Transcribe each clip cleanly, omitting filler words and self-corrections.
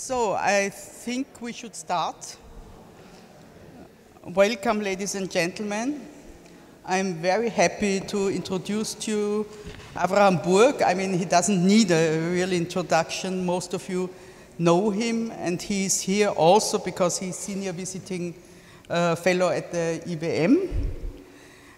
So I think we should start. Welcome, ladies and gentlemen. I'm very happy to introduce to you Avraham Burg. I mean, he doesn't need a real introduction. Most of you know him, and he's here also because he's senior visiting fellow at the IWM.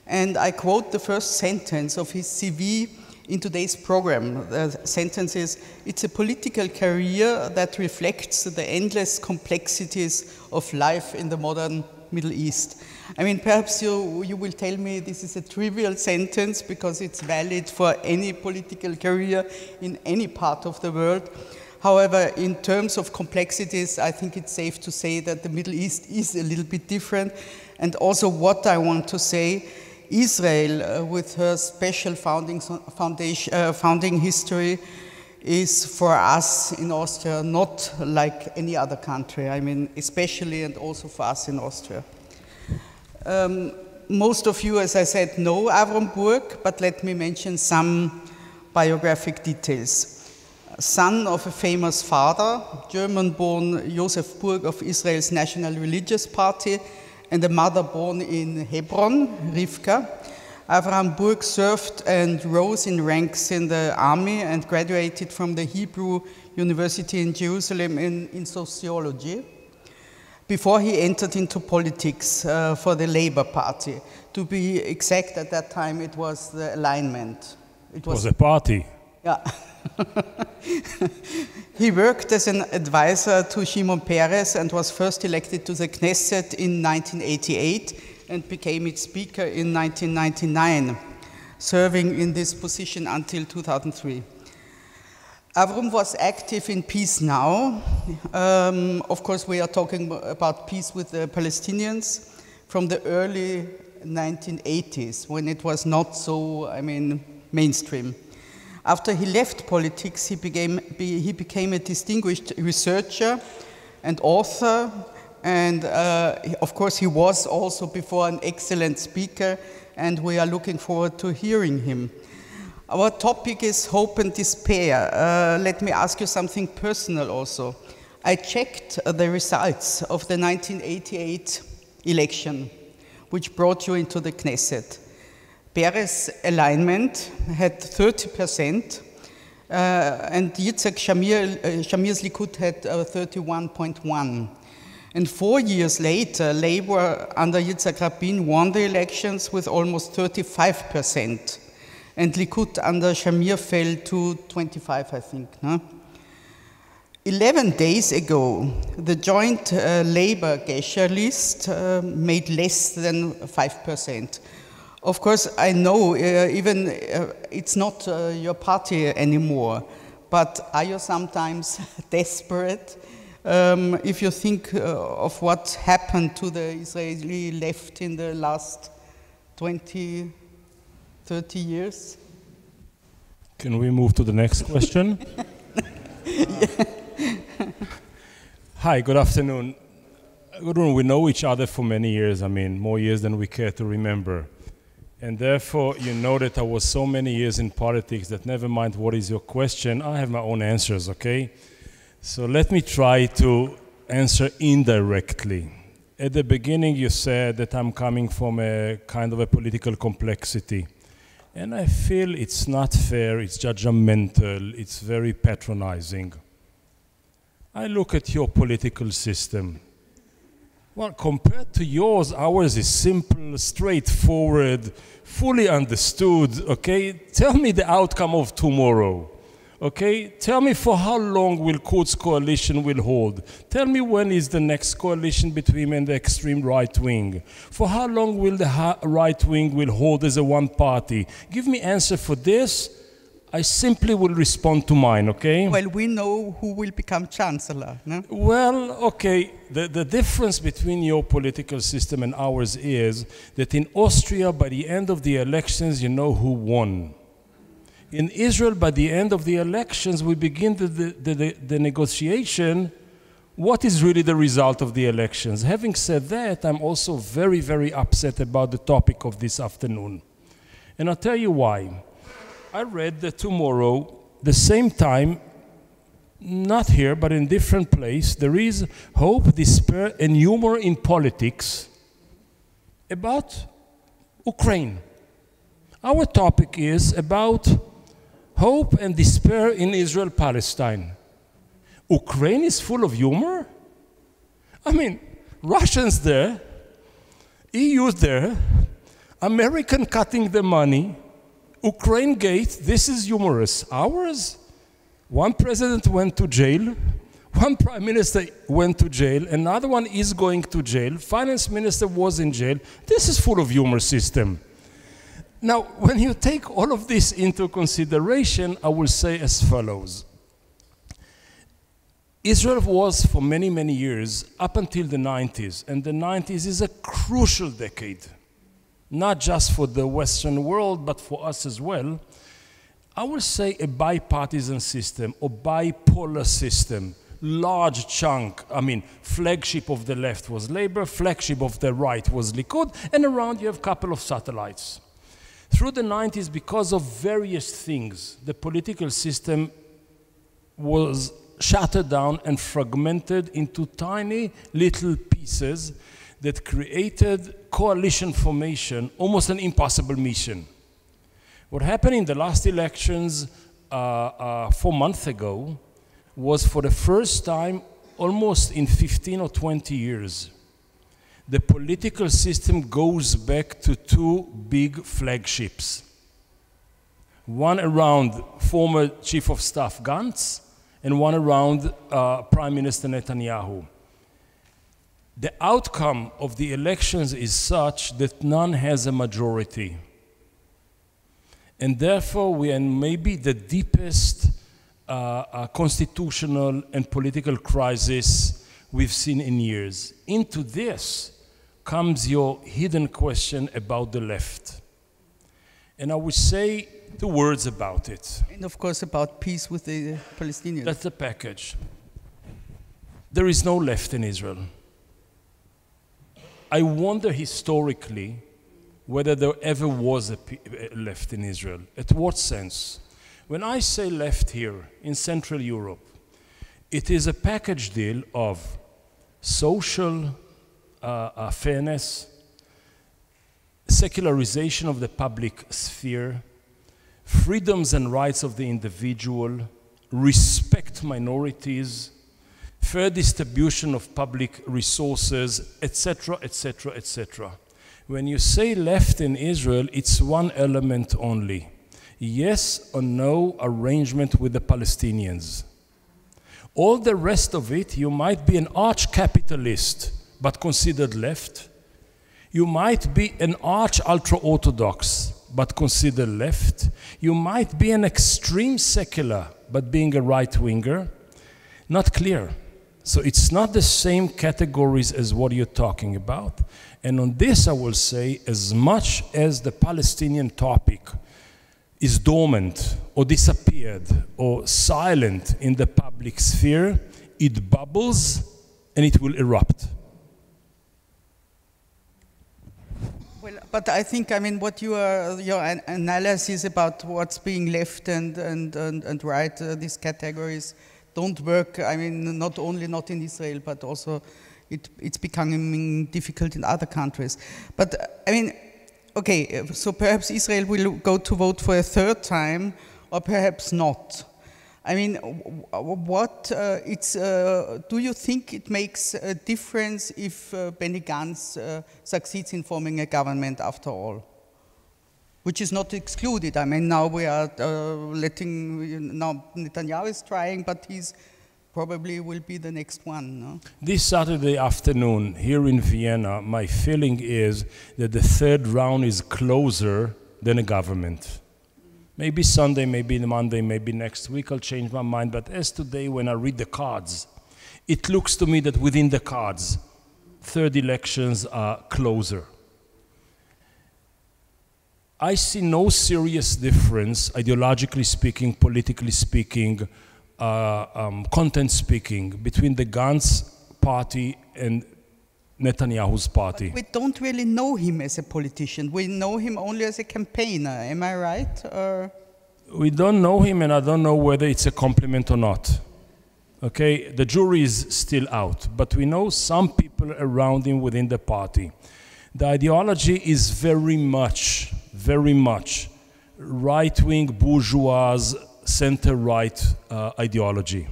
And I quote the first sentence of his CV in today's program. The sentence is, "It's a political career that reflects the endless complexities of life in the modern Middle East." I mean, perhaps you will tell me this is a trivial sentence because it's valid for any political career in any part of the world. However, in terms of complexities, I think it's safe to say that the Middle East is a little bit different. And also what I want to say, Israel, with her special founding history, is for us in Austria not like any other country. I mean, especially and also for us in Austria. Most of you, as I said, know Avraham Burg, but let me mention some biographic details. Son of a famous father, German-born Josef Burg of Israel's National Religious Party, and a mother born in Hebron, Rivka. Avraham Burg served and rose in ranks in the army and graduated from the Hebrew University in Jerusalem in sociology before he entered into politics for the Labor Party. To be exact, at that time it was the alignment. It was a party. Yeah. He worked as an advisor to Shimon Peres and was first elected to the Knesset in 1988 and became its speaker in 1999, serving in this position until 2003. Avraham was active in Peace Now. Of course, we are talking about peace with the Palestinians from the early 1980s, when it was not so, mainstream. After he left politics, he became a distinguished researcher and author, and of course he was also before an excellent speaker, and we are looking forward to hearing him. Our topic is hope and despair. Let me ask you something personal also. I checked the results of the 1988 election, which brought you into the Knesset. Peres' alignment had 30%, and Yitzhak Shamir's Likud had 31.1%. And 4 years later, Labor under Yitzhak Rabin won the elections with almost 35%, and Likud under Shamir fell to 25%, I think. No? 11 days ago, the joint Labor Gesher list made less than 5%. Of course, I know it's not your party anymore, but are you sometimes desperate if you think of what happened to the Israeli left in the last 20, 30 years? Can we move to the next question? Hi, good afternoon. Gudrun, we know each other for many years, more years than we care to remember. And therefore, you know that I was so many years in politics that never mind what is your question, I have my own answers, okay? So let me try to answer indirectly. At the beginning, you said that I'm coming from a kind of a political complexity. And I feel it's not fair, it's judgmental, it's very patronizing. I look at your political system. Well, compared to yours, ours is simple, straightforward, fully understood, okay? Tell me the outcome of tomorrow, okay? Tell me for how long will Quds coalition will hold. Tell me when is the next coalition between and the extreme right wing. For how long will the right wing will hold as a one party? Give me answer for this. I simply will respond to mine, okay? Well, we know who will become chancellor, no? Well, okay, the difference between your political system and ours is that in Austria, by the end of the elections, you know who won. In Israel, by the end of the elections, we begin the negotiation. What is really the result of the elections? Having said that, I'm also very, very upset about the topic of this afternoon. And I'll tell you why. I read that tomorrow, the same time, not here, but in different place, there is hope, despair, and humor in politics about Ukraine. Our topic is about hope and despair in Israel-Palestine. Ukraine is full of humor? I mean, Russians there, EU there, American cutting the money, Ukraine gate, this is humorous. Ours? One president went to jail, one prime minister went to jail, another one is going to jail, finance minister was in jail. This is full of humor system. Now, when you take all of this into consideration, I will say as follows. Israel was for many, many years, up until the 90s, and the 90s is a crucial decade, not just for the Western world, but for us as well. I will say a bipartisan system or bipolar system, large chunk, flagship of the left was Labor, flagship of the right was Likud, and around you have a couple of satellites. Through the 90s, because of various things, the political system was shattered down and fragmented into tiny little pieces that created coalition formation, almost an impossible mission. What happened in the last elections 4 months ago was for the first time almost in 15 or 20 years, the political system goes back to two big flagships. One around former Chief of Staff Gantz, and one around Prime Minister Netanyahu. The outcome of the elections is such that none has a majority. And therefore, we are in maybe the deepest constitutional and political crisis we've seen in years. Into this comes your hidden question about the left. And I would say 2 words about it. And of course about peace with the Palestinians. That's the package. There is no left in Israel. I wonder historically whether there ever was a left in Israel. At what sense? When I say left here in Central Europe, it is a package deal of social fairness, secularization of the public sphere, freedoms and rights of the individual, respect minorities, fair distribution of public resources, etc., etc., etc. When you say left in Israel, it's one element only. Yes or no arrangement with the Palestinians. All the rest of it, you might be an arch-capitalist, but considered left. You might be an arch-ultra-orthodox, but considered left. You might be an extreme secular, but being a right-winger. Not clear. So it's not the same categories as what you're talking about. And on this, I will say, as much as the Palestinian topic is dormant or disappeared or silent in the public sphere, it bubbles and it will erupt. Well, but I think, what your analysis about what's being left and right, these categories don't work. Not only not in Israel, but also it's becoming difficult in other countries. But okay, so perhaps Israel will go to vote for a third time, or perhaps not. Do you think it makes a difference if Benny Gantz succeeds in forming a government after all? Which is not excluded. Now we are now Netanyahu is trying, but he's probably will be the next one, no? This Saturday afternoon here in Vienna, my feeling is that the third round is closer than a government. Maybe Sunday, maybe Monday, maybe next week I'll change my mind, but as today when I read the cards, it looks to me that within the cards, third elections are closer. I see no serious difference, ideologically speaking, politically speaking, content speaking, between the Gantz party and Netanyahu's party. But we don't really know him as a politician. We know him only as a campaigner. Am I right? Or? We don't know him, and I don't know whether it's a compliment or not. Okay, the jury is still out, but we know some people around him within the party. The ideology is very much right-wing bourgeois, center-right ideology.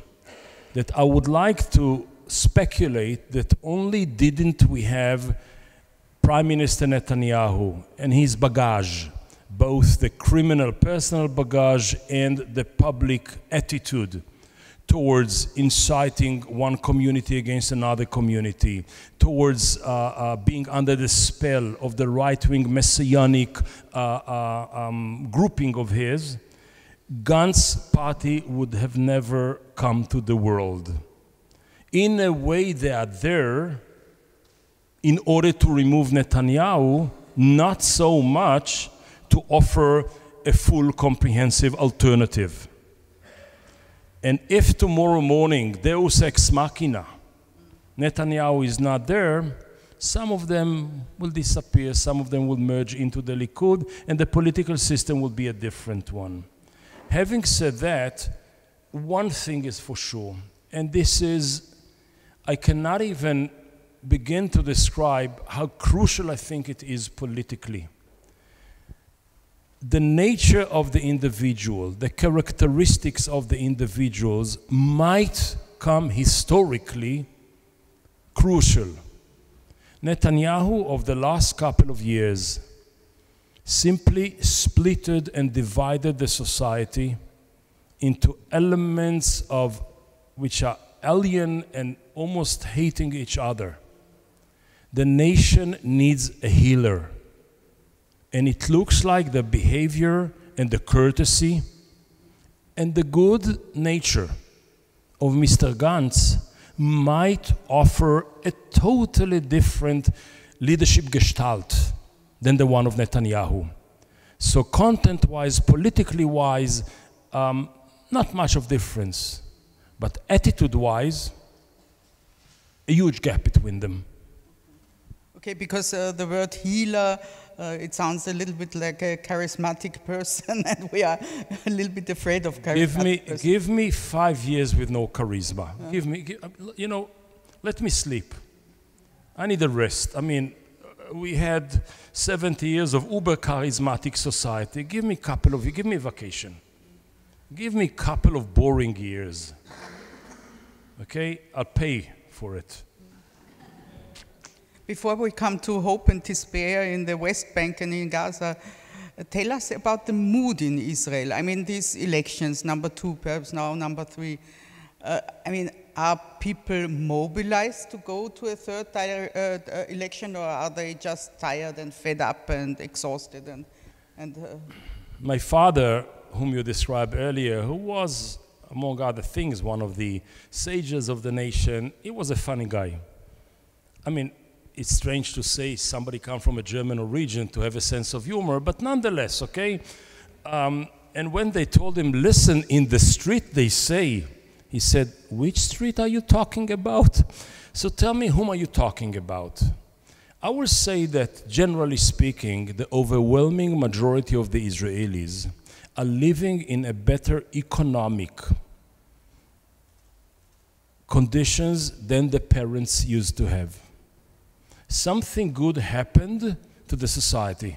That I would like to speculate that only didn't we have Prime Minister Netanyahu and his baggage, both the criminal personal baggage and the public attitude towards inciting one community against another community, towards being under the spell of the right-wing messianic grouping of his, Gantz's party would have never come to the world. In a way, they are there in order to remove Netanyahu, not so much to offer a full, comprehensive alternative. And if tomorrow morning, Deus ex machina, Netanyahu is not there, some of them will disappear, some of them will merge into the Likud, and the political system will be a different one. Having said that, one thing is for sure, and this is, I cannot even begin to describe how crucial I think it is politically. The nature of the individual, the characteristics of the individuals might come historically crucial. Netanyahu of the last couple of years simply splitted and divided the society into elements of which are alien and almost hating each other. The nation needs a healer. And it looks like the behavior and the courtesy and the good nature of Mr. Gantz might offer a totally different leadership gestalt than the one of Netanyahu. So content-wise, politically-wise, not much of difference. But attitude-wise, a huge gap between them. Okay, because the word healer, it sounds a little bit like a charismatic person, and we are a little bit afraid of charismatic Give me 5 years with no charisma. Let me sleep. I need a rest. I mean, we had 70 years of uber charismatic society. Give me a vacation. Give me a couple of boring years. Okay, I'll pay for it. Before we come to hope and despair in the West Bank and in Gaza, tell us about the mood in Israel. I mean, these elections, number 2, perhaps now number 3. Are people mobilized to go to a third election, or are they just tired and fed up and exhausted? My father, whom you described earlier, who was, among other things, one of the sages of the nation, he was a funny guy. I mean, it's strange to say somebody come from a German origin to have a sense of humor, but nonetheless, okay? And when they told him, listen, in the street they say, he said, which street are you talking about? So tell me, whom are you talking about? I will say that, generally speaking, the overwhelming majority of the Israelis are living in a better economic conditions than the parents used to have. Something good happened to the society.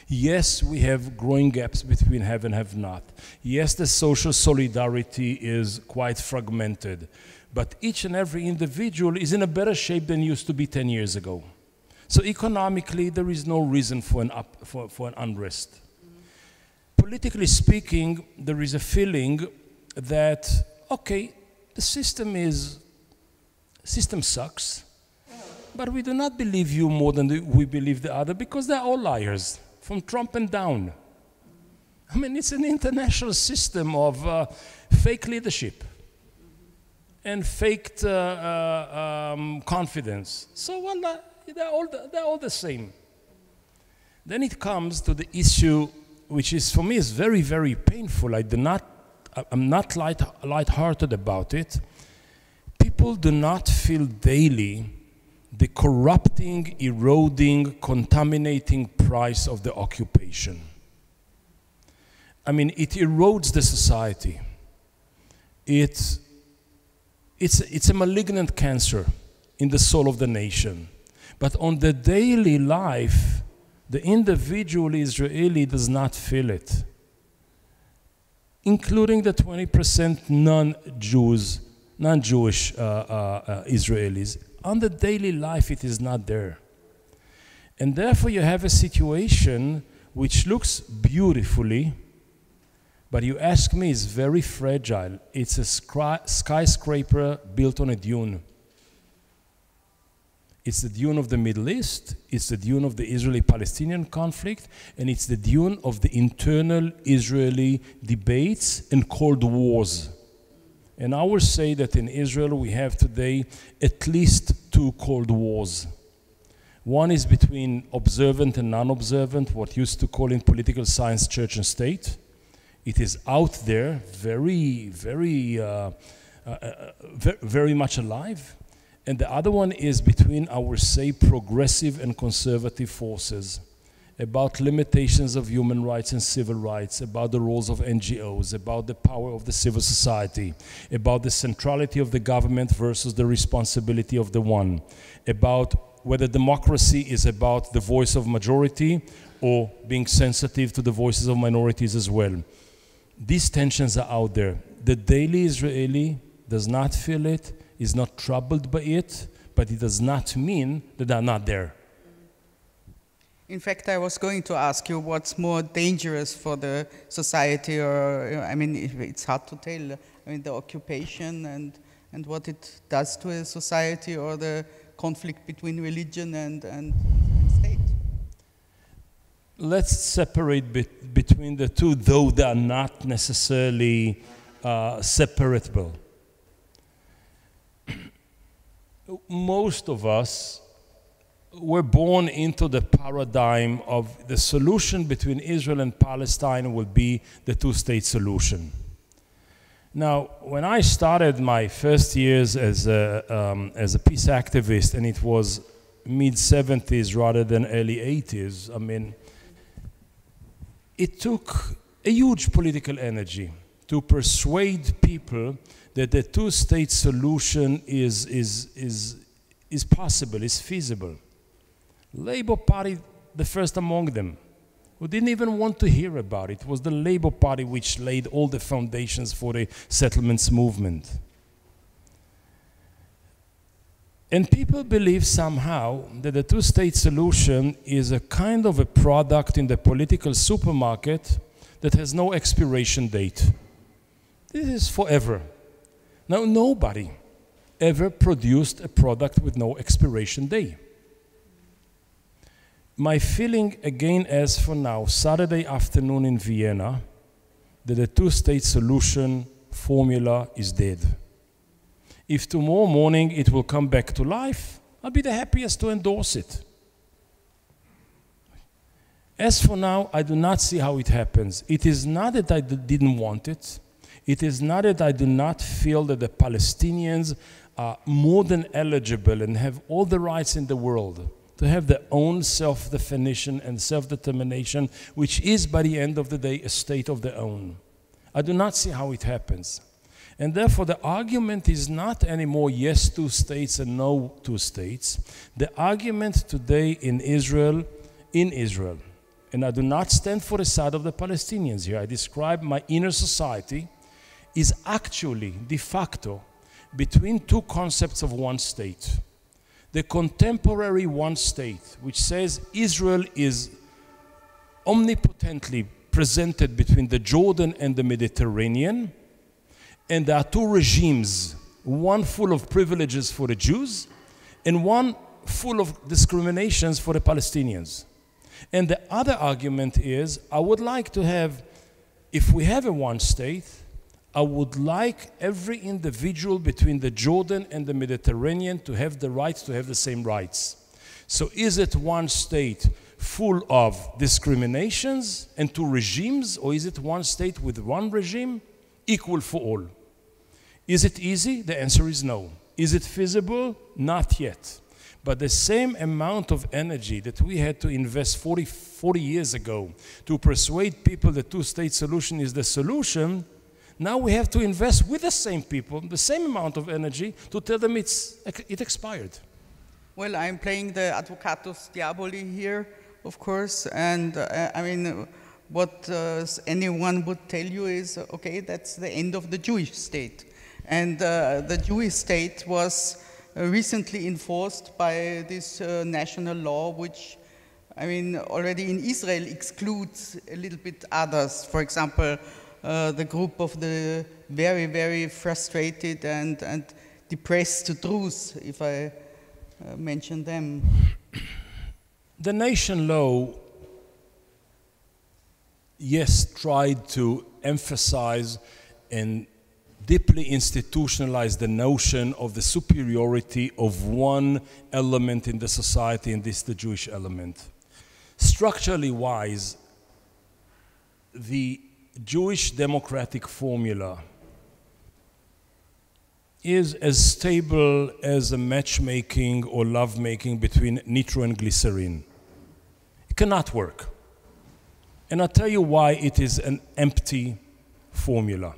Yes, we have growing gaps between have and have not. Yes, the social solidarity is quite fragmented. But each and every individual is in a better shape than used to be 10 years ago. So economically, there is no reason for an unrest. Politically speaking, there is a feeling that, okay, the system sucks, but we do not believe you more than we believe the other, because they're all liars, from Trump and down. I mean, it's an international system of fake leadership and faked confidence. So, well, they're all the same. Then it comes to the issue, which is, for me, is very, very painful. I'm not light-hearted about it. People do not feel daily the corrupting, eroding, contaminating price of the occupation. I mean, it erodes the society. It it's a malignant cancer in the soul of the nation. But on the daily life, the individual Israeli does not feel it, including the 20% non-Jewish Israelis. On the daily life, it is not there. And therefore, you have a situation which looks beautifully, but you ask me, it's very fragile. It's a skyscraper built on a dune. It's the dune of the Middle East, it's the dune of the Israeli-Palestinian conflict, and it's the dune of the internal Israeli debates and cold wars. And I will say that in Israel we have today at least 2 cold wars. One is between observant and non-observant, what used to call in political science church and state. It is out there, very much alive. And the other one is between, I would say, progressive and conservative forces, about limitations of human rights and civil rights, about the roles of NGOs, about the power of the civil society, about the centrality of the government versus the responsibility of the one, about whether democracy is about the voice of majority or being sensitive to the voices of minorities as well. These tensions are out there. The daily Israeli does not feel it, is not troubled by it, but it does not mean that they're not there. In fact, I was going to ask you what's more dangerous for the society, or, I mean, it's hard to tell. I mean, the occupation and what it does to a society, or the conflict between religion and state. Let's separate between the two, though they are not necessarily separable. Most of us were born into the paradigm of the solution between Israel and Palestine will be the two-state solution. Now, when I started my first years as a peace activist, and it was mid-70s rather than early 80s, I mean, it took a huge political energy to persuade people that the two-state solution is possible, is feasible. Labor Party, the first among them, who didn't even want to hear about it, was the Labor Party which laid all the foundations for the settlements movement. And people believe somehow that the two-state solution is a kind of a product in the political supermarket that has no expiration date. This is forever. Now, nobody ever produced a product with no expiration date. My feeling, again, as for now, Saturday afternoon in Vienna, that the two-state solution formula is dead. If tomorrow morning it will come back to life, I'll be the happiest to endorse it. As for now, I do not see how it happens. It is not that I didn't want it. It is not that I do not feel that the Palestinians are more than eligible and have all the rights in the world to have their own self-definition and self-determination, which is, by the end of the day, a state of their own. I do not see how it happens. And therefore, the argument is not anymore yes, two states and no two states. The argument today in Israel, and I do not stand for the side of the Palestinians here, I describe my inner society, is actually de facto between two concepts of one state. The contemporary one state, which says Israel is omnipotently presented between the Jordan and the Mediterranean, and there are two regimes, one full of privileges for the Jews, and one full of discriminations for the Palestinians. And the other argument is, I would like to have, if we have a one state, I would like every individual between the Jordan and the Mediterranean to have the right to have the same rights. So is it one state full of discriminations and two regimes, or is it one state with one regime equal for all? Is it easy? The answer is no. Is it feasible? Not yet. But the same amount of energy that we had to invest 40 years ago to persuade people the two-state solution is the solution, Now we have to invest with the same people, the same amount of energy to tell them it expired. Well, I'm playing the Advocatus Diaboli here, of course, and I mean, what anyone would tell you is, okay, that's the end of the Jewish state. And the Jewish state was recently enforced by this national law, which, I mean, already in Israel excludes a little bit others. For example, the group of the very, very frustrated and depressed Druze, if I mention them. The nation law, yes, tried to emphasize and deeply institutionalize the notion of the superiority of one element in the society, and this is the Jewish element. Structurally wise, the Jewish democratic formula is as stable as a matchmaking or lovemaking between nitro and glycerin. It cannot work. And I'll tell you why it is an empty formula.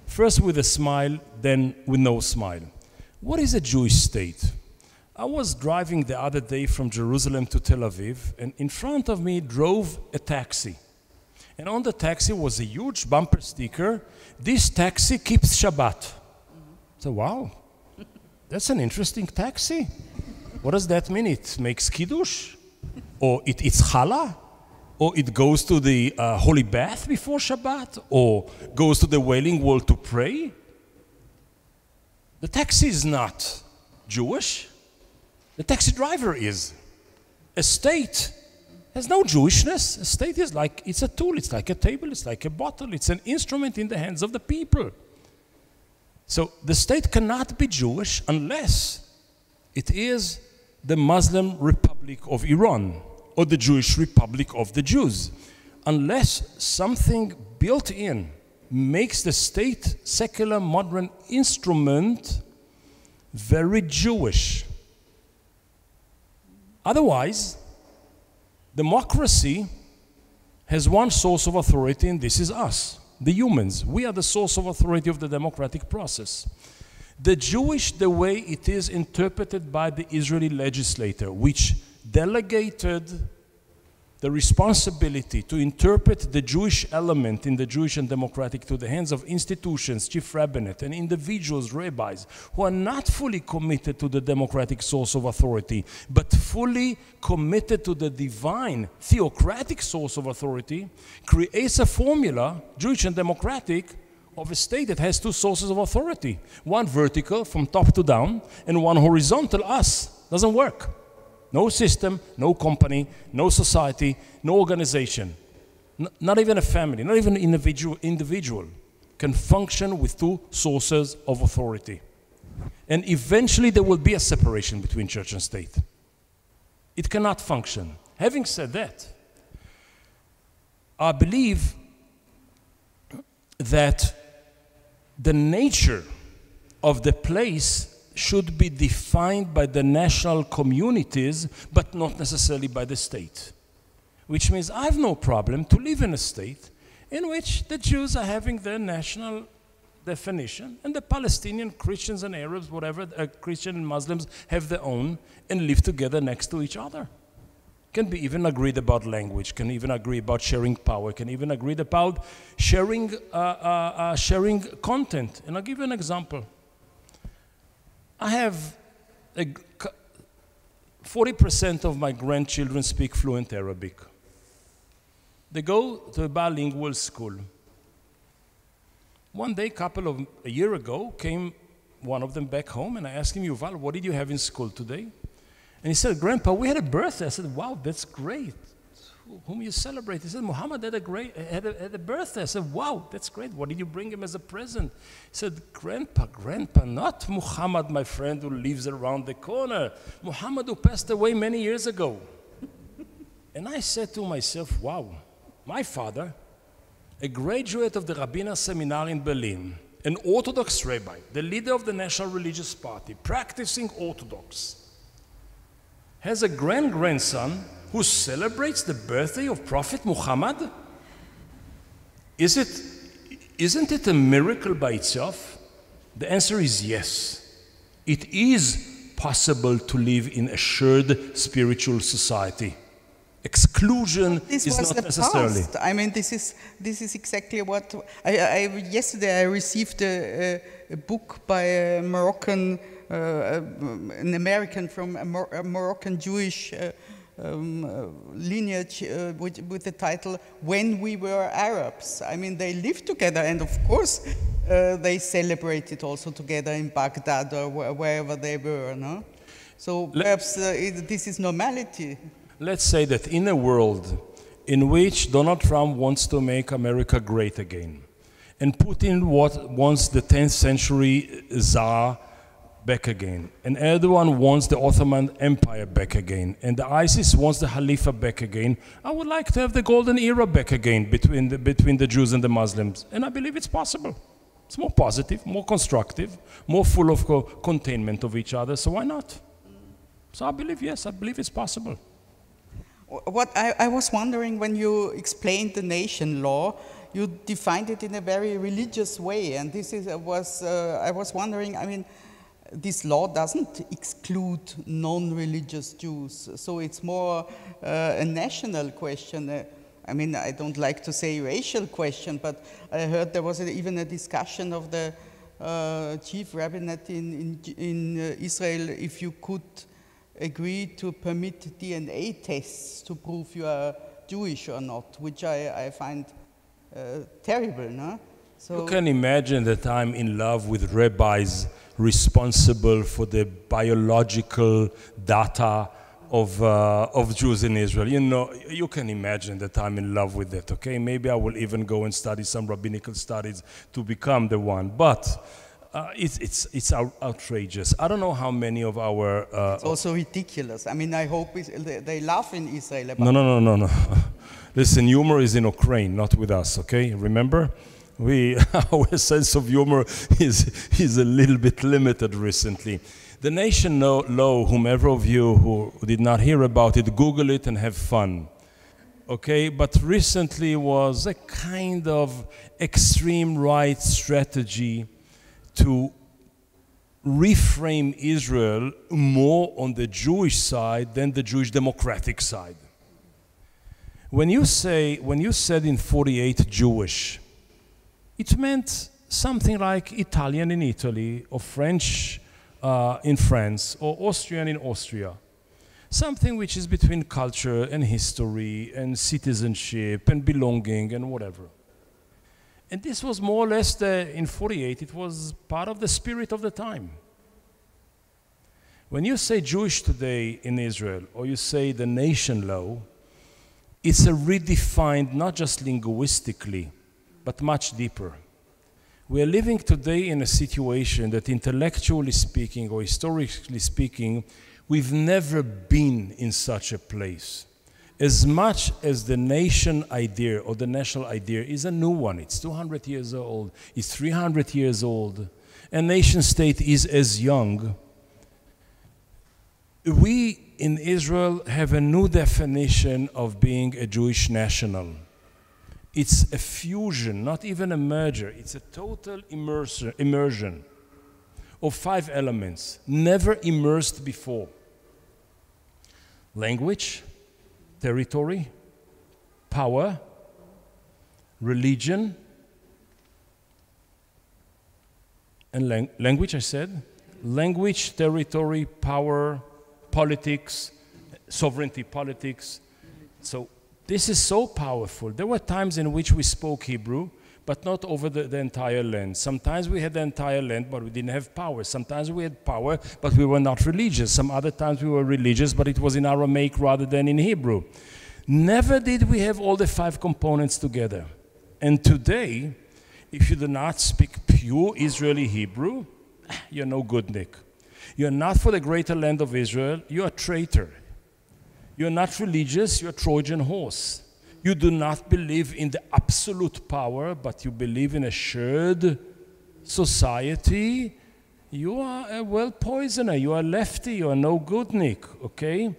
First with a smile, then with no smile. What is a Jewish state? I was driving the other day from Jerusalem to Tel Aviv, and in front of me drove a taxi. And on the taxi was a huge bumper sticker, "This taxi keeps Shabbat." So, wow, that's an interesting taxi. What does that mean? It makes Kiddush? Or it eats challah? Or it goes to the holy bath before Shabbat? Or goes to the Wailing Wall to pray? The taxi is not Jewish. The taxi driver is. A state has no Jewishness. A state is like, it's a tool, it's like a table, it's like a bottle, it's an instrument in the hands of the people. So the state cannot be Jewish unless it is the Muslim Republic of Iran or the Jewish Republic of the Jews. Unless something built in makes the state secular modern instrument very Jewish. Otherwise, democracy has one source of authority, and this is us, the humans. We are the source of authority of the democratic process. The Jewish, the way it is interpreted by the Israeli legislator, which delegated the responsibility to interpret the Jewish element in the Jewish and democratic to the hands of institutions, chief rabbinate, and individuals, rabbis, who are not fully committed to the democratic source of authority, but fully committed to the divine, theocratic source of authority, creates a formula, Jewish and democratic, of a state that has two sources of authority. One vertical, from top to down, and one horizontal, us. Doesn't work. No system, no company, no society, no organization, not even a family, not even an individual can function with two sources of authority. And eventually there will be a separation between church and state. It cannot function. Having said that, I believe that the nature of the place should be defined by the national communities, but not necessarily by the state. Which means I have no problem to live in a state in which the Jews are having their national definition, and the Palestinian Christians and Arabs, whatever, Christian and Muslims have their own, and live together next to each other. Can be even agreed about language, can even agree about sharing power, can even agree about sharing content. And I'll give you an example. I have 40% of my grandchildren speak fluent Arabic. They go to a bilingual school. One day, a year ago, came one of them back home, and I asked him, Yuval, what did you have in school today? And he said, Grandpa, we had a birthday. I said, wow, that's great. Whom you celebrate? He said, Muhammad had a birthday. I said, wow, that's great. What did you bring him as a present? He said, Grandpa, not Muhammad, my friend who lives around the corner. Muhammad who passed away many years ago. And I said to myself, wow, my father, a graduate of the Rabbiner Seminar in Berlin, an Orthodox rabbi, the leader of the National Religious Party, practicing Orthodox, has a grandson who celebrates the birthday of Prophet Muhammad? Is Isn't it a miracle by itself? The answer is yes. It is possible to live in a shared spiritual society. Exclusion is not necessarily. Past. I mean, this is exactly what yesterday I received a book by a Moroccan, an American from a Moroccan Jewish lineage with the title "When We Were Arabs." I mean, they lived together, and of course, they celebrated also together in Baghdad or wherever they were. No, so perhaps this is normality. Let's say that in a world in which Donald Trump wants to make America great again, and Putin wants the 10th century Tsar back again, and Erdogan wants the Ottoman Empire back again, and the ISIS wants the Khalifa back again, I would like to have the golden era back again between the Jews and the Muslims, and I believe it's possible. It's more positive, more constructive, more full of containment of each other, so why not? So I believe, yes, I believe it's possible. What I was wondering, when you explained the nation law, you defined it in a very religious way, and this is I was wondering, I mean, this law doesn't exclude non-religious Jews, so it's more a national question. I mean, I don't like to say racial question, but I heard there was even a discussion of the chief rabbinate in Israel if you could agree to permit DNA tests to prove you are Jewish or not, which I find terrible, no? So you can imagine that I'm in love with rabbis responsible for the biological data of Jews in Israel. You know, you can imagine that I'm in love with that, okay? Maybe I will even go and study some rabbinical studies to become the one, but it's outrageous. I don't know how many of our... it's also ridiculous. I mean, I hope they laugh in Israel about No. Listen, humor is in Ukraine, not with us, okay? Remember? Our sense of humor is a little bit limited recently. The nation law, whomever of you who did not hear about it, Google it and have fun. Okay, but recently was a kind of extreme right strategy to reframe Israel more on the Jewish side than the Jewish democratic side. When you said in 48 Jewish, it meant something like Italian in Italy, or French in France, or Austrian in Austria. Something which is between culture and history and citizenship and belonging and whatever. And this was more or less, in 48, it was part of the spirit of the time. When you say Jewish today in Israel, or you say the nation law, it's a redefined, not just linguistically, but much deeper. We are living today in a situation that intellectually speaking or historically speaking, we've never been in such a place. As much as the nation idea or the national idea is a new one, it's 200 years old, it's 300 years old, a nation state is as young. We in Israel have a new definition of being a Jewish national. It's a fusion, not even a merger. It's a total immersion of 5 elements, never immersed before. Language, territory, power, religion, and language, I said. Language, territory, power, politics, sovereignty politics. So this is so powerful. There were times in which we spoke Hebrew, but not over the entire land. Sometimes we had the entire land, but we didn't have power. Sometimes we had power, but we were not religious. Some other times we were religious, but it was in Aramaic rather than in Hebrew. Never did we have all the 5 components together. And today, if you do not speak pure Israeli Hebrew, you're no good, Nick. You're not for the greater land of Israel, you're a traitor. You're not religious, you're a Trojan horse. You do not believe in the absolute power, but you believe in a shared society. You are a well poisoner, you are lefty, you are no good, Nick, okay?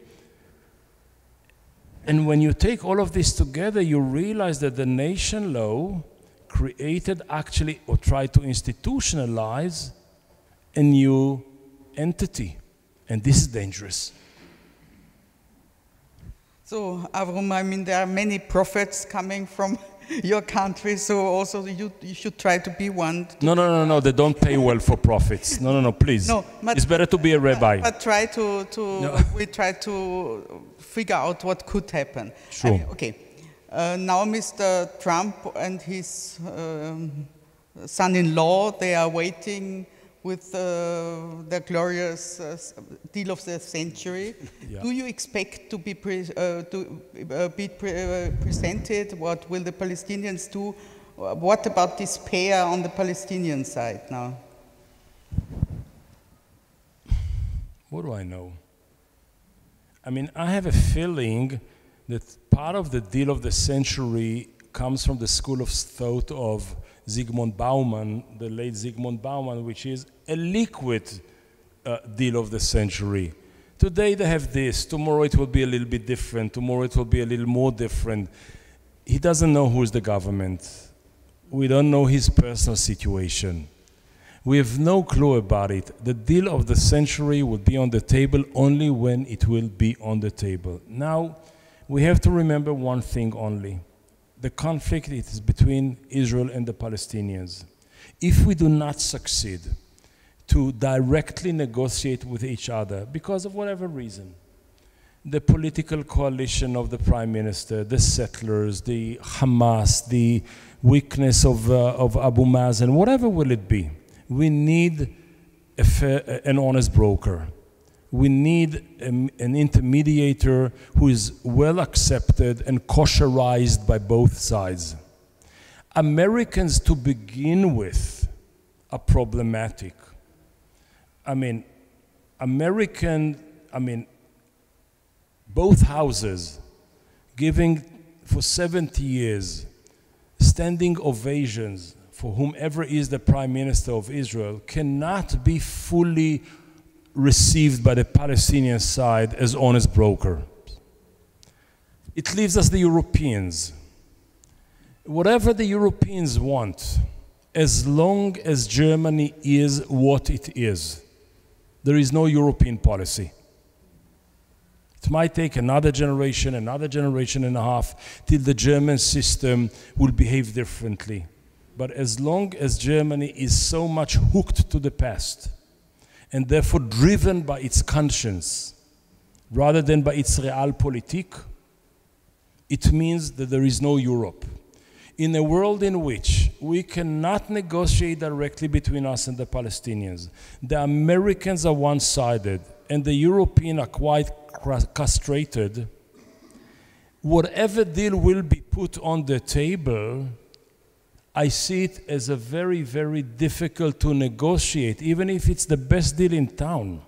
And when you take all of this together, you realize that the nation law created actually, or tried to institutionalize a new entity. And this is dangerous. So, Avraham, I mean, there are many prophets coming from your country, so also you should try to be one. No, they don't pay well for prophets. No, please. No, it's better to be a rabbi. But we try to figure out what could happen. Sure. Okay. Now Mr. Trump and his son-in-law, they are waiting with the glorious deal of the century. Yeah. Do you expect to be presented? What will the Palestinians do? What about this pair on the Palestinian side now? What do I know? I mean, I have a feeling that part of the deal of the century comes from the school of thought of Zygmunt Bauman, the late Zygmunt Bauman, which is a liquid deal of the century. Today they have this, tomorrow it will be a little bit different, tomorrow it will be a little more different. He doesn't know who is the government. We don't know his personal situation. We have no clue about it. The deal of the century will be on the table only when it will be on the table. Now, we have to remember one thing only. The conflict is between Israel and the Palestinians. If we do not succeed to directly negotiate with each other, because of whatever reason, the political coalition of the Prime Minister, the settlers, the Hamas, the weakness of Abu Mazen, whatever will it be, we need an honest broker. We need an intermediator who is well accepted and kosherized by both sides. Americans, to begin with, are problematic. Both houses giving for 70 years standing ovations for whomever is the Prime Minister of Israel cannot be fully received by the Palestinian side as honest broker. It leaves us the Europeans. Whatever the Europeans want, as long as Germany is what it is, there is no European policy. It might take another generation and a half, till the German system will behave differently. But as long as Germany is so much hooked to the past, and therefore driven by its conscience, rather than by its realpolitik, it means that there is no Europe. In a world in which we cannot negotiate directly between us and the Palestinians, the Americans are one-sided, and the Europeans are quite castrated, whatever deal will be put on the table, I see it as a very, very difficult to negotiate, even if it's the best deal in town.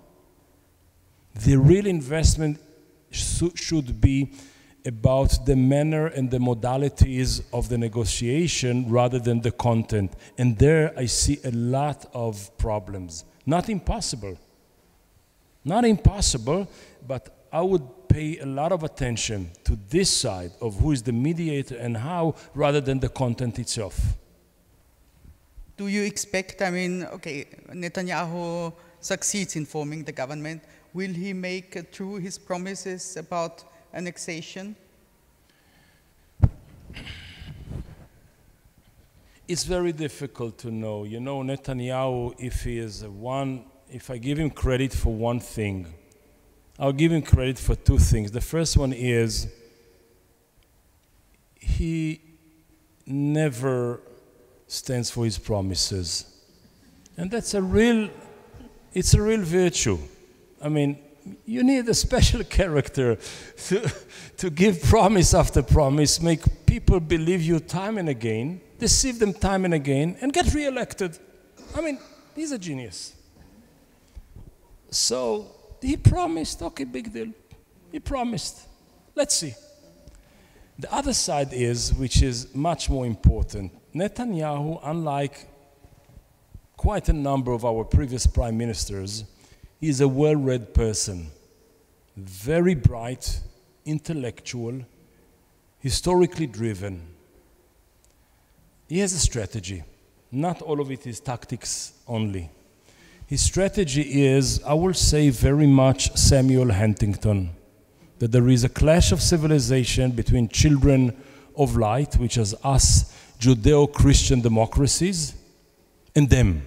The real investment should be about the manner and the modalities of the negotiation rather than the content. And there I see a lot of problems. Not impossible. Not impossible, but I would pay a lot of attention to this side of who is the mediator and how, rather than the content itself. Do you expect, Netanyahu succeeds in forming the government. Will he make true his promises about annexation? It's very difficult to know. You know, Netanyahu, if I give him credit for one thing, I'll give him credit for two things. The first one is he never stands for his promises. And it's a real virtue. I mean, you need a special character to give promise after promise, make people believe you time and again, deceive them time and again, and get re-elected. I mean, he's a genius. So he promised, okay, big deal. He promised. Let's see. The other side is, which is much more important, Netanyahu, unlike quite a number of our previous prime ministers, is a well-read person, very bright, intellectual, historically driven. He has a strategy. Not all of it is tactics only. His strategy is, I will say, very much Samuel Huntington, that there is a clash of civilization between children of light, which is us Judeo-Christian democracies, and them.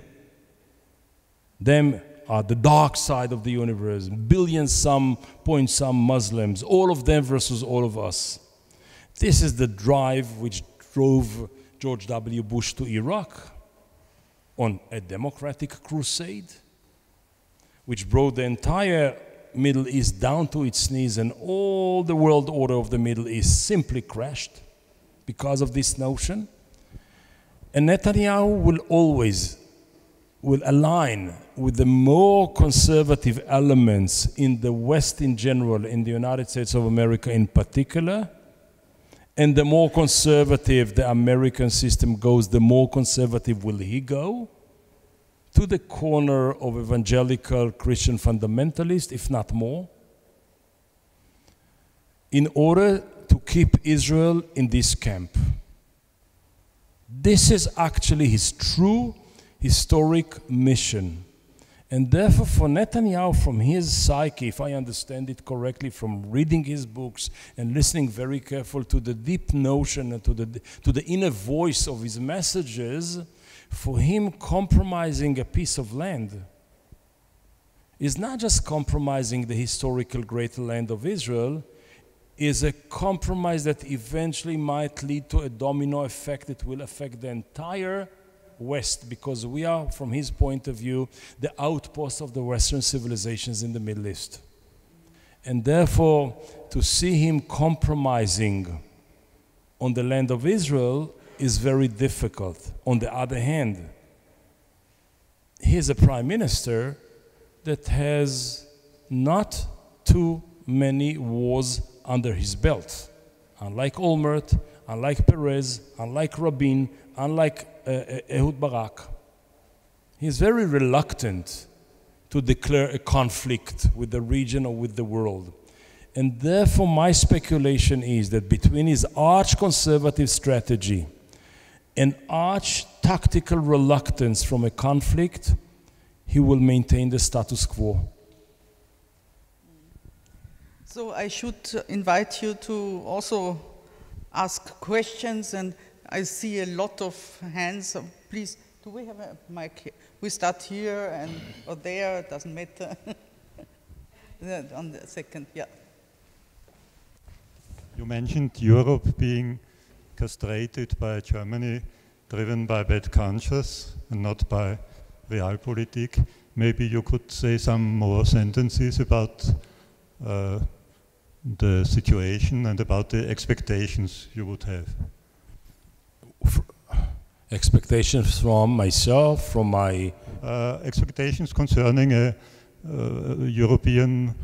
Them are the dark side of the universe, billion some, point some Muslims, all of them versus all of us. This is the drive which drove George W. Bush to Iraq on a democratic crusade, which brought the entire Middle East down to its knees, and all the world order of the Middle East simply crashed because of this notion. And Netanyahu will always align with the more conservative elements in the West in general, in the United States of America in particular, and the more conservative the American system goes, the more conservative will he go, to the corner of evangelical Christian fundamentalists, if not more, in order to keep Israel in this camp. This is actually his true historic mission. And therefore, for Netanyahu, from his psyche, if I understand it correctly, from reading his books and listening very careful to the deep notion and to the inner voice of his messages, for him, compromising a piece of land is not just compromising the historical great land of Israel, is a compromise that eventually might lead to a domino effect that will affect the entire West, because we are, from his point of view, the outpost of the Western civilizations in the Middle East. And therefore, to see him compromising on the land of Israel is very difficult. On the other hand, he is a prime minister that has not too many wars under his belt. Unlike Olmert, unlike Peres, unlike Rabin, unlike Ehud Barak. He is very reluctant to declare a conflict with the region or with the world. And therefore, my speculation is that between his arch-conservative strategy and arch-tactical reluctance from a conflict, he will maintain the status quo. So I should invite you to also ask questions, and I see a lot of hands. So please, do we have a mic here? We start here and or there, it doesn't matter. On the second, yeah. You mentioned Europe being castrated by Germany, driven by bad conscience and not by realpolitik. Maybe you could say some more sentences about the situation and about the expectations you would have. Expectations from myself, from my... expectations concerning a European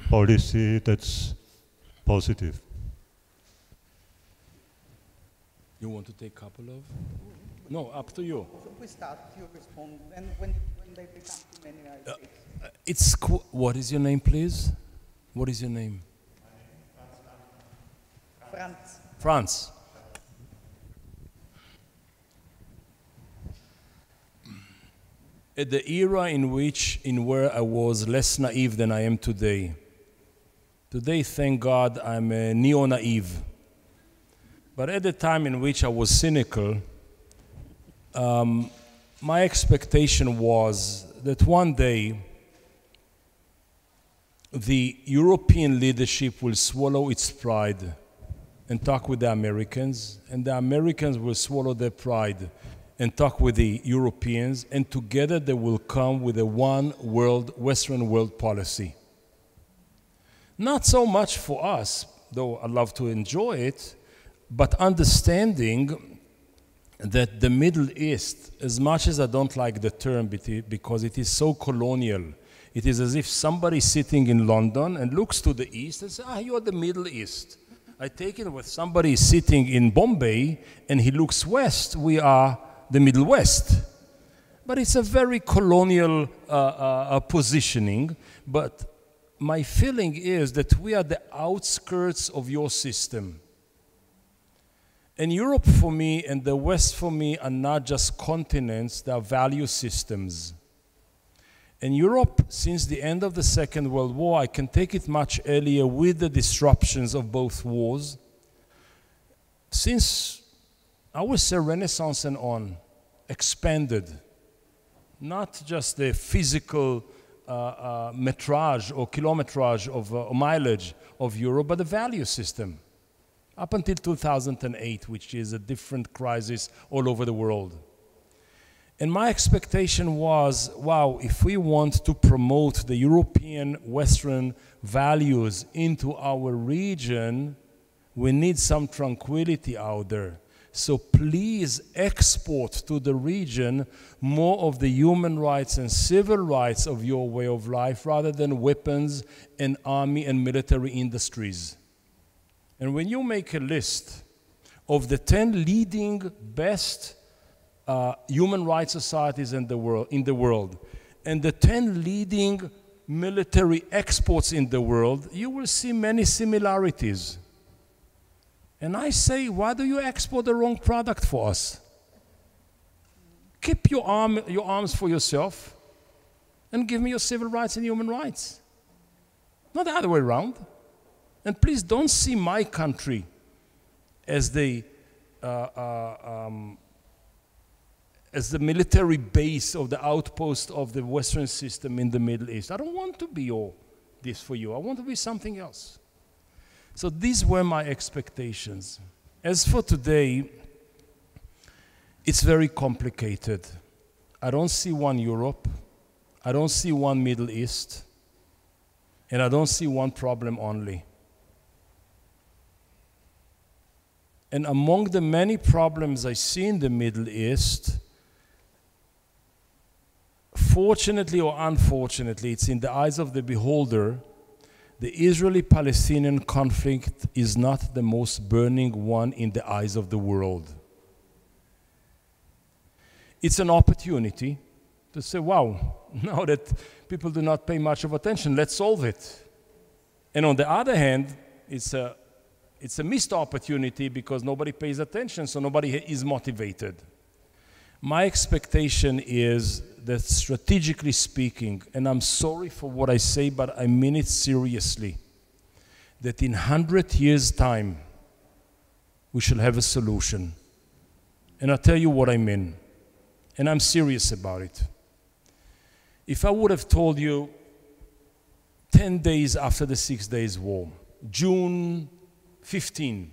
policy that's positive. You want to take a couple of? No, up to you. So we start, you respond, and when they become too many, I say. What is your name, please? What is your name? Franz. Franz. At the era in where I was less naive than I am today. Today, thank God, I'm a neo-naive. But at the time in which I was cynical, my expectation was that one day the European leadership will swallow its pride and talk with the Americans, and the Americans will swallow their pride and talk with the Europeans, and together they will come with a one world, Western world policy. Not so much for us, though I love to enjoy it, but understanding that the Middle East, as much as I don't like the term because it is so colonial, it is as if somebody sitting in London and looks to the east and says, you are the Middle East. I take it with somebody sitting in Bombay and he looks west, we are the Middle West. But it's a very colonial positioning, but my feeling is that we are the outskirts of your system. And Europe for me and the West for me are not just continents, they are value systems. And Europe, since the end of the Second World War, I can take it much earlier with the disruptions of both wars, since I would say Renaissance and on, expanded. Not just the physical metrage or kilometrage of or mileage of Europe, but the value system. Up until 2008, which is a different crisis all over the world. And my expectation was, wow, if we want to promote the European Western values into our region, we need some tranquility out there. So please export to the region more of the human rights and civil rights of your way of life rather than weapons and army and military industries. And when you make a list of the 10 leading best human rights societies in the world, and the 10 leading military exports in the world, you will see many similarities. And I say, why do you export the wrong product for us? Keep your arms for yourself and give me your civil rights and human rights. Not the other way around. And please don't see my country as the military base of the outpost of the Western system in the Middle East. I don't want to be all this for you. I want to be something else. So these were my expectations. As for today, it's very complicated. I don't see one Europe, I don't see one Middle East, and I don't see one problem only. And among the many problems I see in the Middle East, fortunately or unfortunately, it's in the eyes of the beholder, the Israeli-Palestinian conflict is not the most burning one in the eyes of the world. It's an opportunity to say, wow, now that people do not pay much of attention, let's solve it. And on the other hand, it's a missed opportunity because nobody pays attention, so nobody is motivated. My expectation is that strategically speaking, and I'm sorry for what I say, but I mean it seriously, that in 100 years' time, we shall have a solution. And I'll tell you what I mean. And I'm serious about it. If I would have told you 10 days after the 6 Days War, June 15,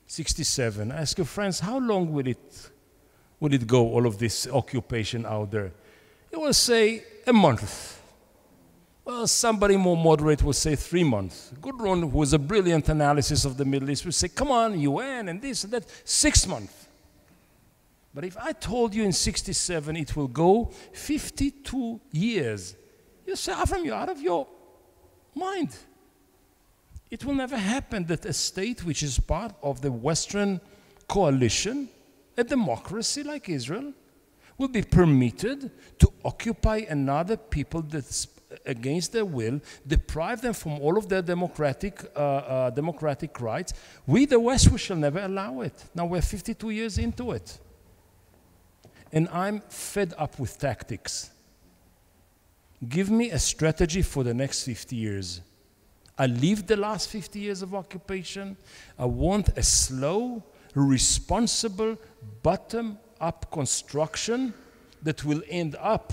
1967, I ask your friends, how long will it go, all of this occupation out there? It will say a month. Well, somebody more moderate will say 3 months. Gudrun, who was a brilliant analysis of the Middle East, will say, come on, UN and this and that, 6 months. But if I told you in 1967 it will go 52 years, you say, Avraham, you're out of your mind. It will never happen that a state which is part of the Western coalition, a democracy like Israel, will be permitted to occupy another people that's against their will, deprive them from all of their democratic rights. We, the West, we shall never allow it. Now we're 52 years into it. And I'm fed up with tactics. Give me a strategy for the next 50 years. I lived the last 50 years of occupation. I want a slow, responsible, bottom-up construction that will end up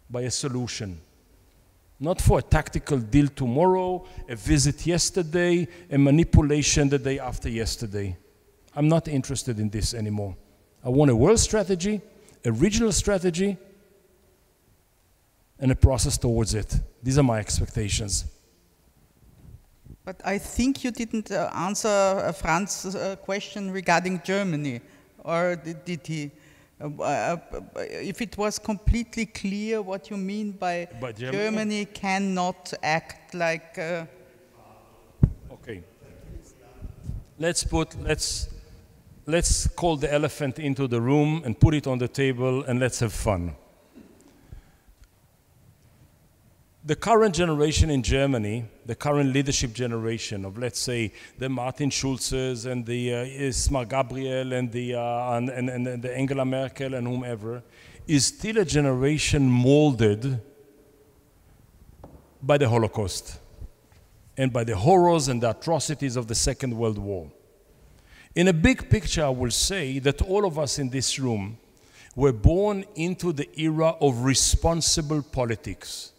by a solution. Not for a tactical deal tomorrow, a visit yesterday, a manipulation the day after yesterday. I'm not interested in this anymore. I want a world strategy, a regional strategy, and a process towards it. These are my expectations. But I think you didn't answer Franz's question regarding Germany, or did he? If it was completely clear what you mean by Germany cannot act like... Okay. Let's call the elephant into the room and put it on the table and let's have fun. the current generation in Germany, the current leadership generation of, let's say, the Martin Schulzes and the Ismar Gabriel and the Angela Merkel and whomever, is still a generation molded by the Holocaust and by the horrors and the atrocities of the Second World War. In a big picture, I will say that all of us in this room were born into the era of responsible politics.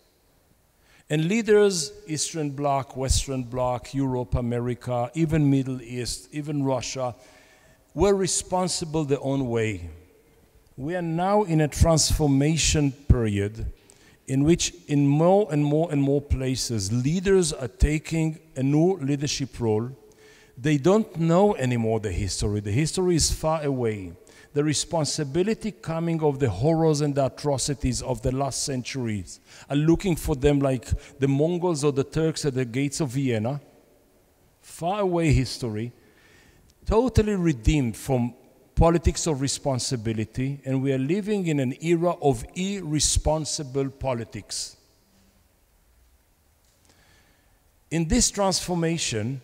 And leaders, Eastern Bloc, Western Bloc, Europe, America, even Middle East, even Russia, were responsible their own way. We are now in a transformation period in which in more and more places, leaders are taking a new leadership role. They don't know anymore the history. The history is far away. The responsibility coming of the horrors and the atrocities of the last centuries are looking for them like the Mongols or the Turks at the gates of Vienna. Far away history, totally redeemed from politics of responsibility, and we are living in an era of irresponsible politics. In this transformation,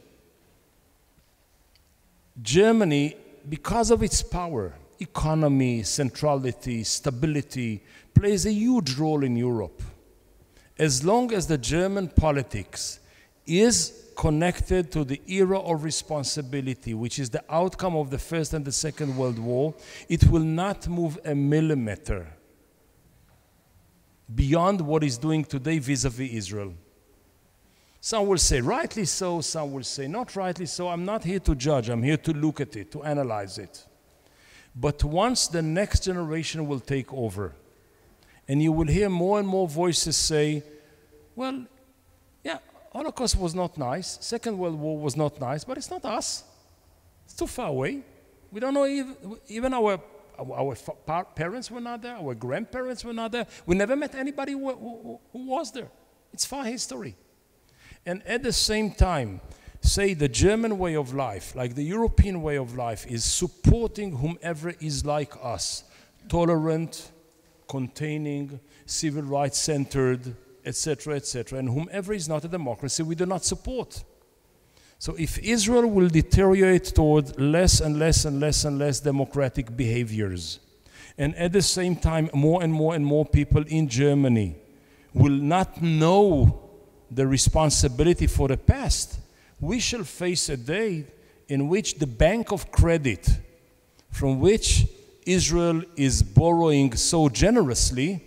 Germany, because of its power, economy, centrality, stability, plays a huge role in Europe. As long as the German politics is connected to the era of responsibility, which is the outcome of the First and the Second World War, it will not move a millimeter beyond what it's doing today vis-a-vis Israel. Some will say rightly so, some will say not rightly so. I'm not here to judge, I'm here to look at it, to analyze it. But once the next generation will take over, and you will hear more and more voices say, well, yeah, Holocaust was not nice, Second World War was not nice, but it's not us. It's too far away. We don't know even our parents were not there, our grandparents were not there. We never met anybody who was there. It's far history. And at the same time, say the German way of life, like the European way of life, is supporting whomever is like us, tolerant, containing, civil rights centered, etc., etc. And whomever is not a democracy, we do not support. So if Israel will deteriorate toward less and less and less and less democratic behaviors, and at the same time more and more people in Germany will not know the responsibility for the past, we shall face a day in which the bank of credit from which Israel is borrowing so generously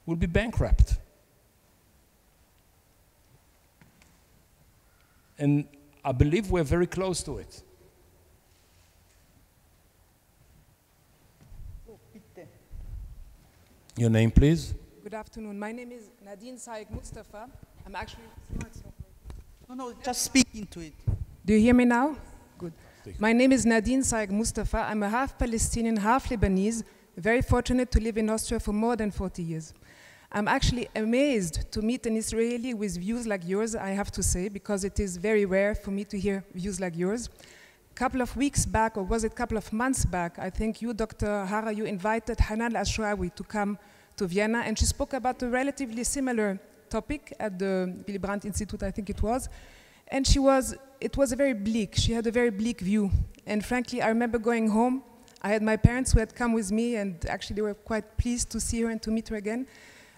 will be bankrupt. And I believe we're very close to it. Your name, please? Good afternoon. My name is Nadine Saik Mustafa. I'm actually... No, just speak into it. Do you hear me now? Good. My name is Nadine Saik Mustafa. I'm a half Palestinian, half Lebanese, very fortunate to live in Austria for more than 40 years. I'm actually amazed to meet an Israeli with views like yours, I have to say, because it is very rare for me to hear views like yours. A couple of weeks back, or was it a couple of months back, I think you, Dr. Harrer, you invited Hanan al-Ashrawi to come to Vienna, and she spoke about a relatively similar topic at the Willy Brandt Institute, I think it was. And it was a very bleak, she had a very bleak view. And frankly, I remember going home, I had my parents who had come with me, and actually they were quite pleased to see her and to meet her again.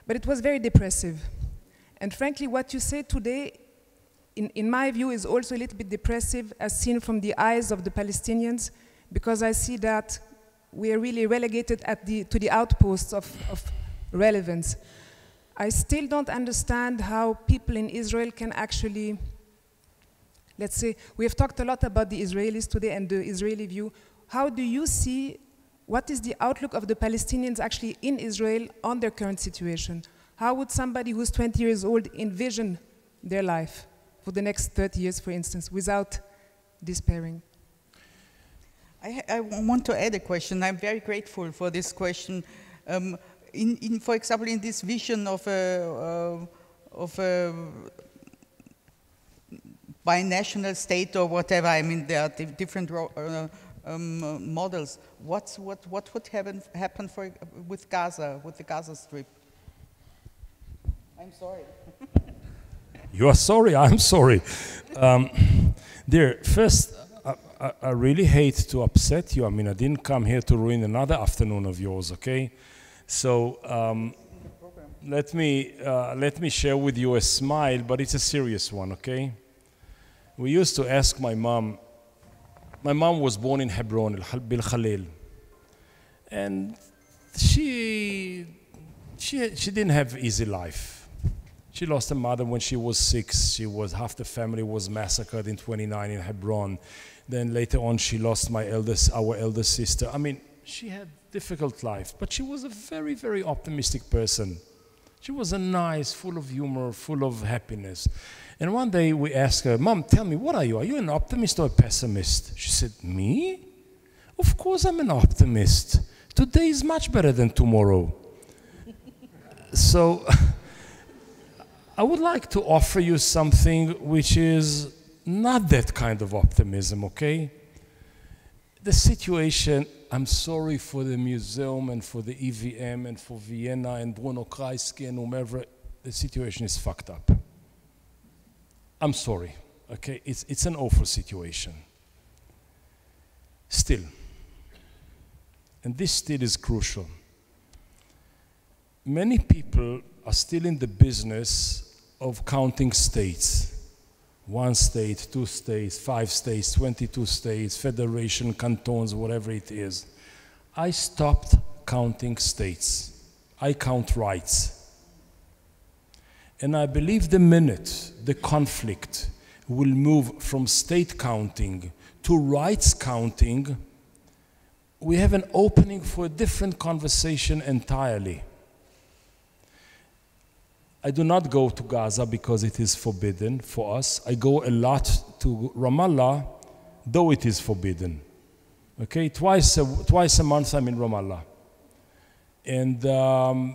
But it was very depressive. And frankly, what you say today, in my view, is also a little bit depressive as seen from the eyes of the Palestinians, because I see that we are really relegated to the outposts of relevance. I still don't understand how people in Israel can actually, let's say, we have talked a lot about the Israelis today and the Israeli view. How do you see, what is the outlook of the Palestinians actually in Israel on their current situation? How would somebody who's 20 years old envision their life for the next 30 years, for instance, without despairing? I want to add a question. I'm very grateful for this question. For example, in this vision of a binational state or whatever, I mean, there are different models. What would happen with Gaza, with the Gaza Strip? I'm sorry. You are sorry, I'm sorry. Dear, first, I really hate to upset you. I mean, I didn't come here to ruin another afternoon of yours, okay? So let me share with you a smile, but it's a serious one, okay? We used to ask my mom was born in Hebron, Bil Khalil, and she didn't have an easy life. She lost her mother when she was 6. Half the family was massacred in 29 in Hebron. Then later on, she lost our eldest sister. I mean, she had a difficult life, but she was a very, very optimistic person. She was a nice, full of humor, full of happiness. And one day we asked her, Mom, tell me, what are you? Are you an optimist or a pessimist? She said, me? Of course I'm an optimist. Today is much better than tomorrow. So I would like to offer you something which is not that kind of optimism, okay? The situation, I'm sorry for the museum and for the EVM and for Vienna and Bruno Kreisky and whomever, the situation is fucked up. I'm sorry, okay? It's an awful situation. Still, and this still is crucial, many people are still in the business of counting states. 1 state, 2 states, 5 states, 22 states, federation, cantons, whatever it is. I stopped counting states. I count rights. And I believe the minute the conflict will move from state counting to rights counting, we have an opening for a different conversation entirely. I do not go to Gaza because it is forbidden for us. I go a lot to Ramallah, though it is forbidden. Okay, twice a month I'm in Ramallah. And I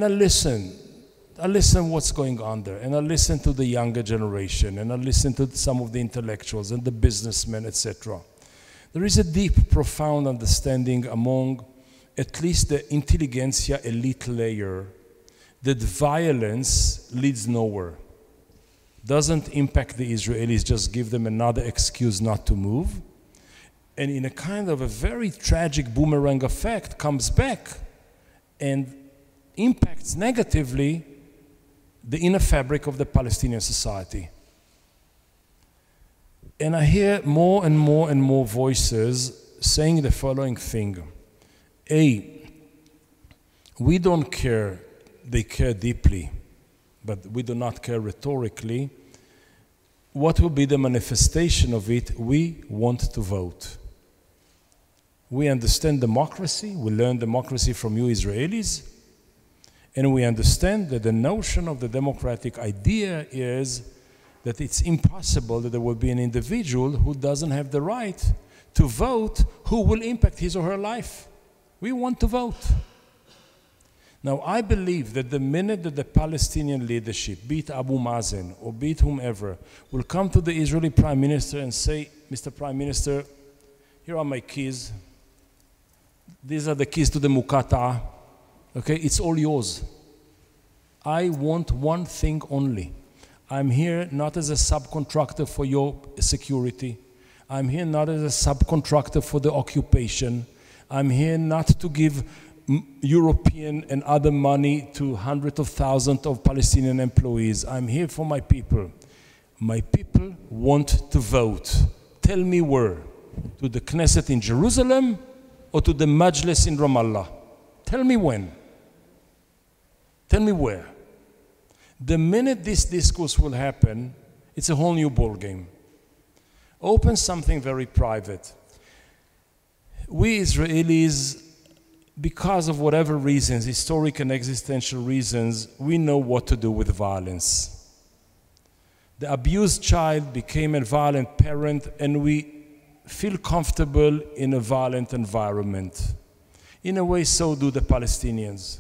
listen what's going on there, and I listen to the younger generation, and I listen to some of the intellectuals and the businessmen, etc. There is a deep, profound understanding among at least the intelligentsia elite layer that violence leads nowhere, doesn't impact the Israelis, just give them another excuse not to move, and in a kind of a very tragic boomerang effect comes back and impacts negatively the inner fabric of the Palestinian society. And I hear more and more and more voices saying the following thing. A, we don't care. They care deeply, but we do not care rhetorically. What will be the manifestation of it? We want to vote. We understand democracy. We learn democracy from you Israelis. And we understand that the notion of the democratic idea is that it's impossible that there will be an individual who doesn't have the right to vote who will impact his or her life. We want to vote. Now, I believe that the minute that the Palestinian leadership, be it Abu Mazen or be it whomever, will come to the Israeli Prime Minister and say, Mr. Prime Minister, here are my keys. These are the keys to the Muqata'a. Okay, it's all yours. I want one thing only. I'm here not as a subcontractor for your security. I'm here not as a subcontractor for the occupation. I'm here not to give European and other money to hundreds of thousands of Palestinian employees. I'm here for my people. My people want to vote. Tell me where. To the Knesset in Jerusalem or to the Majlis in Ramallah? Tell me when. Tell me where. The minute this discourse will happen, it's a whole new ballgame. Open something very private. We Israelis, because of whatever reasons, historic and existential reasons, we know what to do with violence. The abused child became a violent parent, and we feel comfortable in a violent environment. In a way, so do the Palestinians.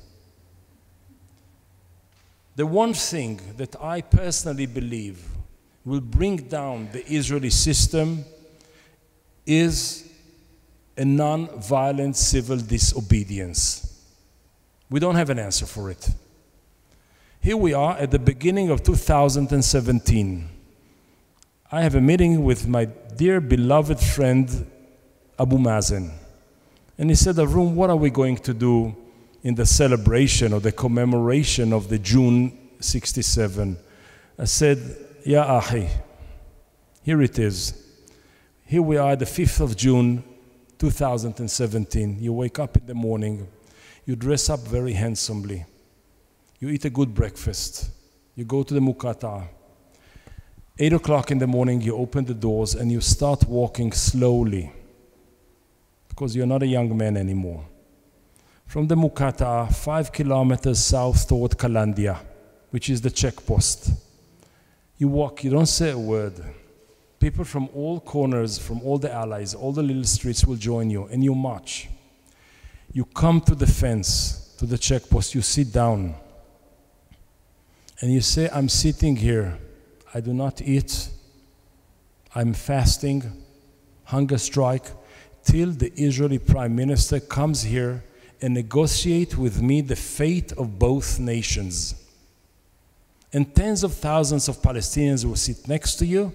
The one thing that I personally believe will bring down the Israeli system is a non-violent civil disobedience. We don't have an answer for it. Here we are at the beginning of 2017. I have a meeting with my dear beloved friend Abu Mazen. And he said, Avraham, what are we going to do in the celebration or the commemoration of the June 67? I said, Ya Ahi, here it is. Here we are, the 5th of June, 2017. You wake up in the morning, you dress up very handsomely, you eat a good breakfast, you go to the Mukata. 8 o'clock in the morning, you open the doors and you start walking slowly, because you're not a young man anymore. From the Mukata, 5 kilometers south toward Kalandia, which is the checkpost. You walk, you don't say a word. People from all corners, from all the allies, all the little streets will join you, and you march. You come to the fence, to the checkpost, you sit down, and you say, I'm sitting here, I do not eat, I'm fasting, hunger strike, till the Israeli Prime Minister comes here and negotiate with me the fate of both nations. And tens of thousands of Palestinians will sit next to you,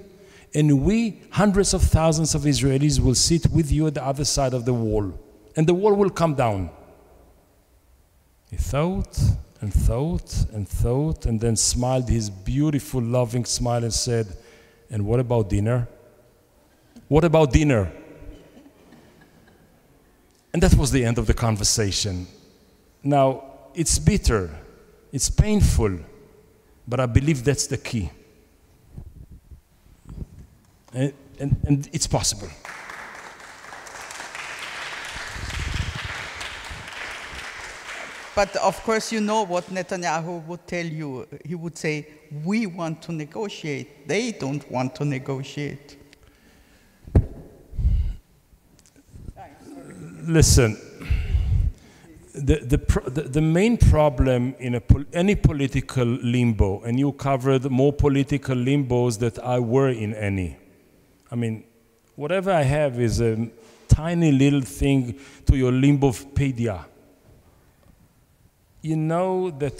and we, hundreds of thousands of Israelis, will sit with you at the other side of the wall. And the wall will come down. He thought and thought and thought, and then smiled his beautiful, loving smile and said, and what about dinner? What about dinner? And that was the end of the conversation. Now, it's bitter, it's painful, but I believe that's the key. And it's possible. But of course, you know what Netanyahu would tell you. He would say, we want to negotiate. They don't want to negotiate. Listen, the main problem in any political limbo, and you covered more political limbos than I were in any. I mean, whatever I have is a tiny little thing to your limbopedia. You know that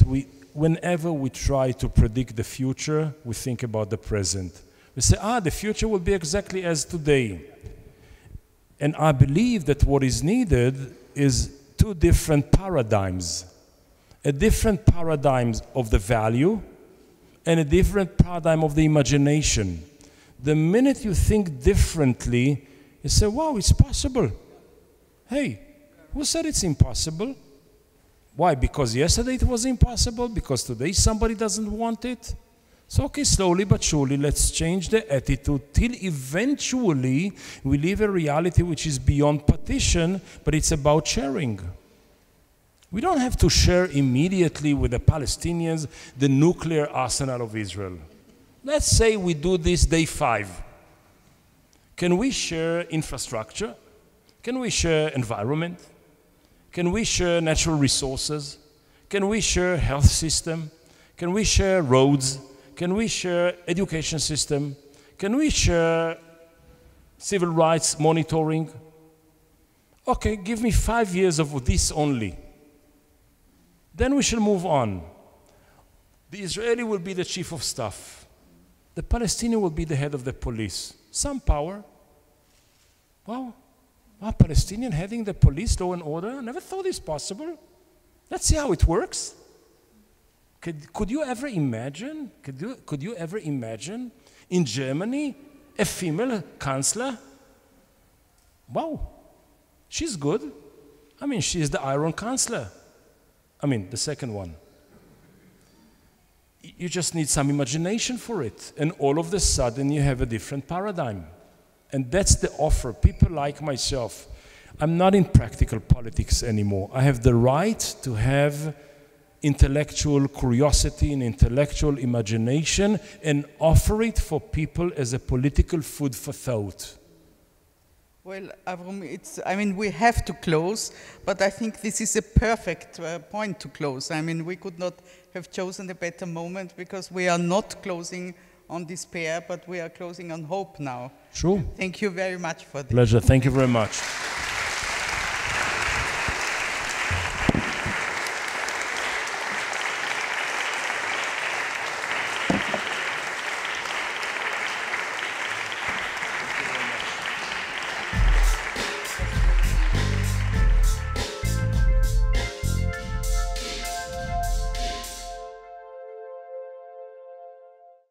whenever we try to predict the future, we think about the present. We say, the future will be exactly as today. And I believe that what is needed is two different paradigms. A different paradigm of the value and a different paradigm of the imagination. The minute you think differently, you say, wow, it's possible. Hey, who said it's impossible? Why? Because yesterday it was impossible? Because today somebody doesn't want it? So, okay, slowly but surely, let's change the attitude till eventually we live a reality which is beyond partition, but it's about sharing. We don't have to share immediately with the Palestinians the nuclear arsenal of Israel. Let's say we do this day 5. Can we share infrastructure? Can we share environment? Can we share natural resources? Can we share health system? Can we share roads? Can we share education system? Can we share civil rights monitoring? Okay, give me 5 years of this only. Then we shall move on. The Israeli will be the chief of staff. The Palestinian will be the head of the police. Some power. Wow. A Palestinian heading the police, law and order? I never thought it's possible. Let's see how it works. Could you ever imagine? Could you ever imagine in Germany a female chancellor? Wow, she's good. I mean, she's the Iron Chancellor. I mean, the second one. You just need some imagination for it, and all of a sudden you have a different paradigm. And that's the offer. People like myself, I'm not in practical politics anymore. I have the right to have intellectual curiosity and intellectual imagination and offer it for people as a political food for thought. Well, Avraham, we have to close, but I think this is a perfect point to close. I mean, we could not have chosen a better moment because we are not closing on despair, but we are closing on hope now. Sure. Thank you very much for this. Pleasure. Thank you very much.